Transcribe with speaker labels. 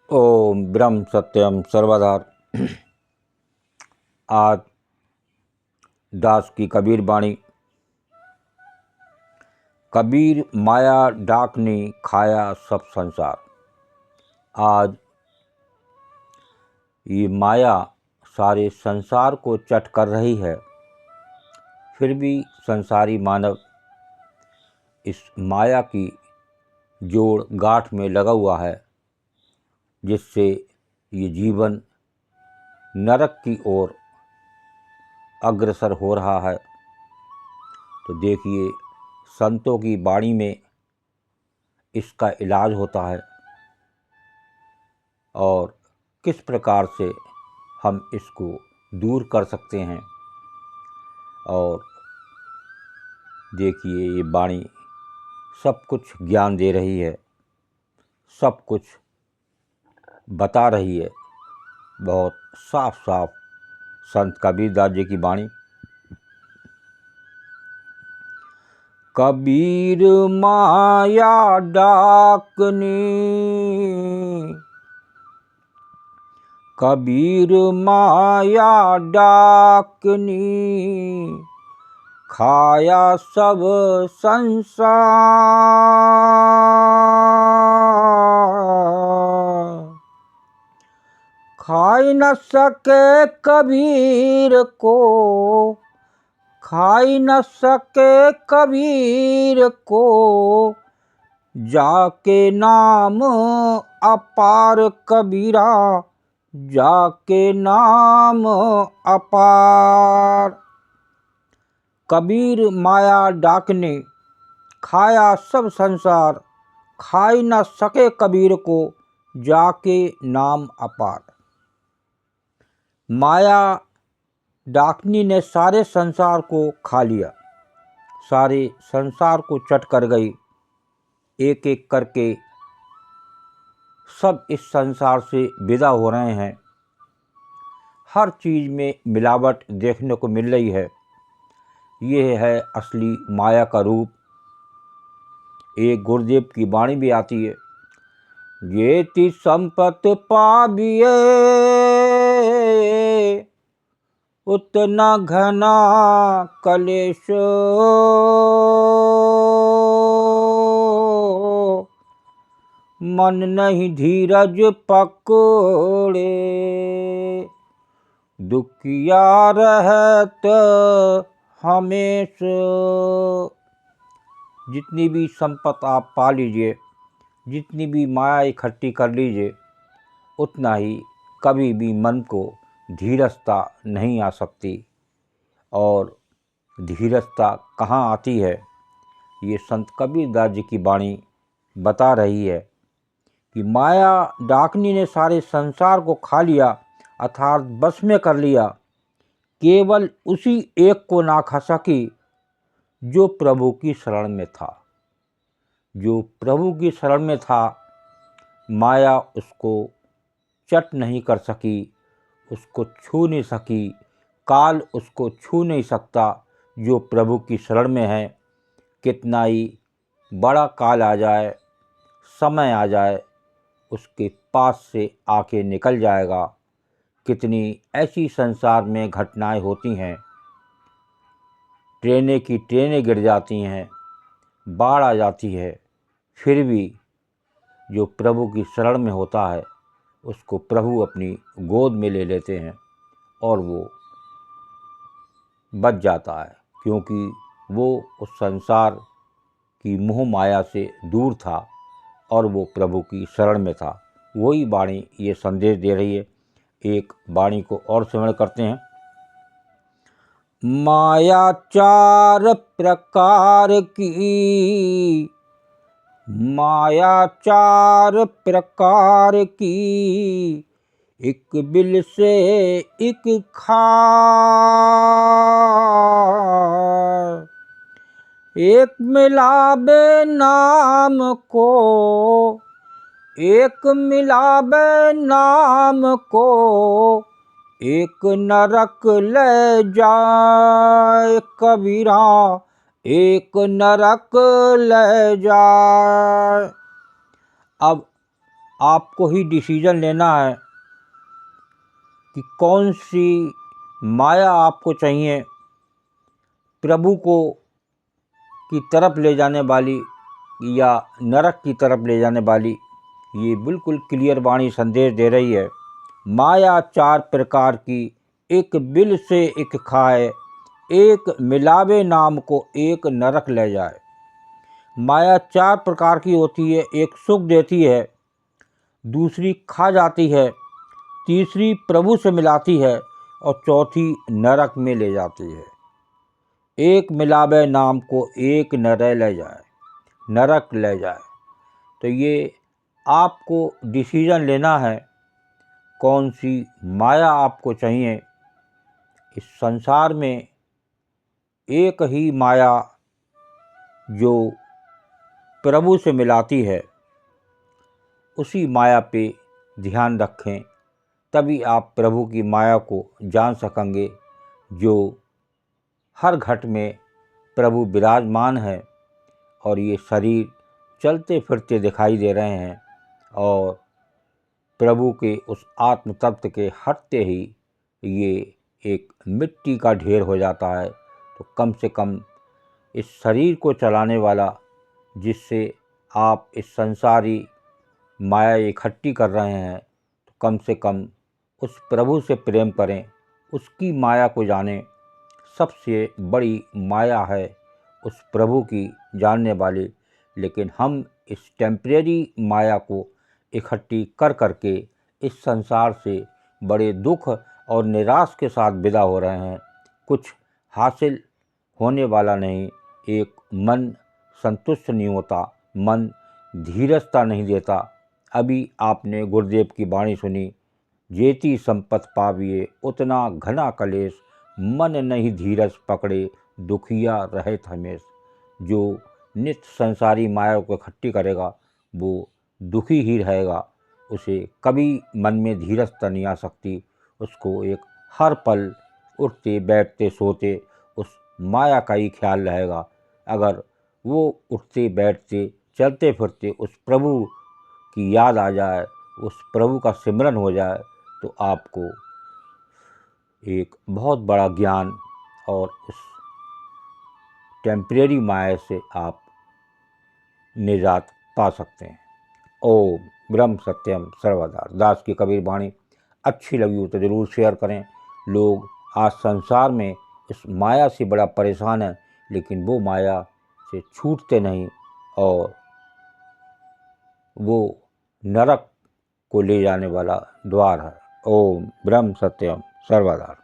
Speaker 1: ओम ब्रह्म सत्यम सर्वदा। आज दास की कबीर वाणी। कबीर माया डाकनी खाया सब संसार। आज ये माया सारे संसार को चट कर रही है, फिर भी संसारी मानव इस माया की जोड़ गांठ में लगा हुआ है, जिससे ये जीवन नरक की ओर अग्रसर हो रहा है। तो देखिए, संतों की वाणी में इसका इलाज होता है और किस प्रकार से हम इसको दूर कर सकते हैं। और देखिए, ये वाणी सब कुछ ज्ञान दे रही है, सब कुछ बता रही है। बहुत साफ साफ संत कबीरदास जी की वाणी। कबीर माया डाकनी, कबीर माया डाकनी खाया सब संसार। खाई न सके कबीर को, खाई न सके कबीर को, जाके नाम अपार कबीरा, जाके नाम अपार। कबीर माया डाकने खाया सब संसार, खाई न सके कबीर को, जाके नाम अपार। माया डाकनी ने सारे संसार को खा लिया, सारे संसार को चट कर गई। एक एक करके सब इस संसार से विदा हो रहे हैं। हर चीज़ में मिलावट देखने को मिल रही है। ये है असली माया का रूप। एक गुरुदेव की वाणी भी आती है, जेति संपत पाबिये उतना घना कलेश, मन नहीं धीरज पकड़े, दुखिया रहत हमेशा। जितनी भी संपत आप पा लीजिए, जितनी भी माया इकट्ठी कर लीजिए, उतना ही कभी भी मन को धीरजता नहीं आ सकती। और धीरजता कहाँ आती है, ये संत कबीरदास जी की वाणी बता रही है कि माया डाकनी ने सारे संसार को खा लिया, अर्थात बस में कर लिया। केवल उसी एक को ना खा सकी जो प्रभु की शरण में था। जो प्रभु की शरण में था, माया उसको चट नहीं कर सकी, उसको छू नहीं सकी, काल उसको छू नहीं सकता। जो प्रभु की शरण में है, कितना ही बड़ा काल आ जाए, समय आ जाए, उसके पास से आके निकल जाएगा। कितनी ऐसी संसार में घटनाएं होती हैं, ट्रेनें की ट्रेनें गिर जाती हैं, बाढ़ आ जाती है, फिर भी जो प्रभु की शरण में होता है, उसको प्रभु अपनी गोद में ले लेते हैं और वो बच जाता है, क्योंकि वो उस संसार की मोह माया से दूर था और वो प्रभु की शरण में था। वही वाणी ये संदेश दे रही है। एक वाणी को और स्मरण करते हैं। माया चार प्रकार की, माया चार प्रकार की, एक बिल से एक खार। एक मिलाबे नाम को, एक मिलाबे नाम को, एक नरक ले जाए कबीरा, एक नरक ले जाए। अब आपको ही डिसीजन लेना है कि कौन सी माया आपको चाहिए, प्रभु को की तरफ ले जाने वाली या नरक की तरफ ले जाने वाली। ये बिल्कुल क्लियर वाणी संदेश दे रही है। माया चार प्रकार की, एक बिल से एक खाए, एक मिलावे नाम को एक नरक ले जाए। माया चार प्रकार की होती है, एक सुख देती है, दूसरी खा जाती है, तीसरी प्रभु से मिलाती है और चौथी नरक में ले जाती है। एक मिलावे नाम को एक नरक ले जाए। तो ये आपको डिसीजन लेना है कौन सी माया आपको चाहिए। इस संसार में एक ही माया जो प्रभु से मिलाती है, उसी माया पे ध्यान रखें, तभी आप प्रभु की माया को जान सकेंगे। जो हर घट में प्रभु विराजमान है और ये शरीर चलते फिरते दिखाई दे रहे हैं, और प्रभु के उस आत्म तत्व के हटते ही ये एक मिट्टी का ढेर हो जाता है। तो कम से कम इस शरीर को चलाने वाला, जिससे आप इस संसारी माया इकट्ठी कर रहे हैं, तो कम से कम उस प्रभु से प्रेम करें, उसकी माया को जानें। सबसे बड़ी माया है उस प्रभु की जानने वाली। लेकिन हम इस टेम्परेरी माया को इकट्ठी कर करके इस संसार से बड़े दुख और निराश के साथ विदा हो रहे हैं। कुछ हासिल होने वाला नहीं, एक मन संतुष्ट नहीं होता, मन धीरजता नहीं देता। अभी आपने गुरुदेव की वाणी सुनी, जेती संपत पाविए उतना घना कलेश, मन नहीं धीरज पकड़े दुखिया रहत हमेश। जो नित्य संसारी माया को इकट्ठी करेगा वो दुखी ही रहेगा, उसे कभी मन में धीरजता नहीं आ सकती। उसको एक हर पल उठते बैठते सोते उस माया का ही ख्याल रहेगा। अगर वो उठते बैठते चलते फिरते उस प्रभु की याद आ जाए, उस प्रभु का सिमरन हो जाए, तो आपको एक बहुत बड़ा ज्ञान और उस टेम्परेरी माया से आप निजात पा सकते हैं। ओम ब्रह्म सत्यम सर्वदा। दास की कबीर वाणी अच्छी लगी हो तो ज़रूर शेयर करें। लोग आज संसार में इस माया से बड़ा परेशान है, लेकिन वो माया से छूटते नहीं और वो नरक को ले जाने वाला द्वार है। ओम ब्रह्म सत्यम सर्वदा।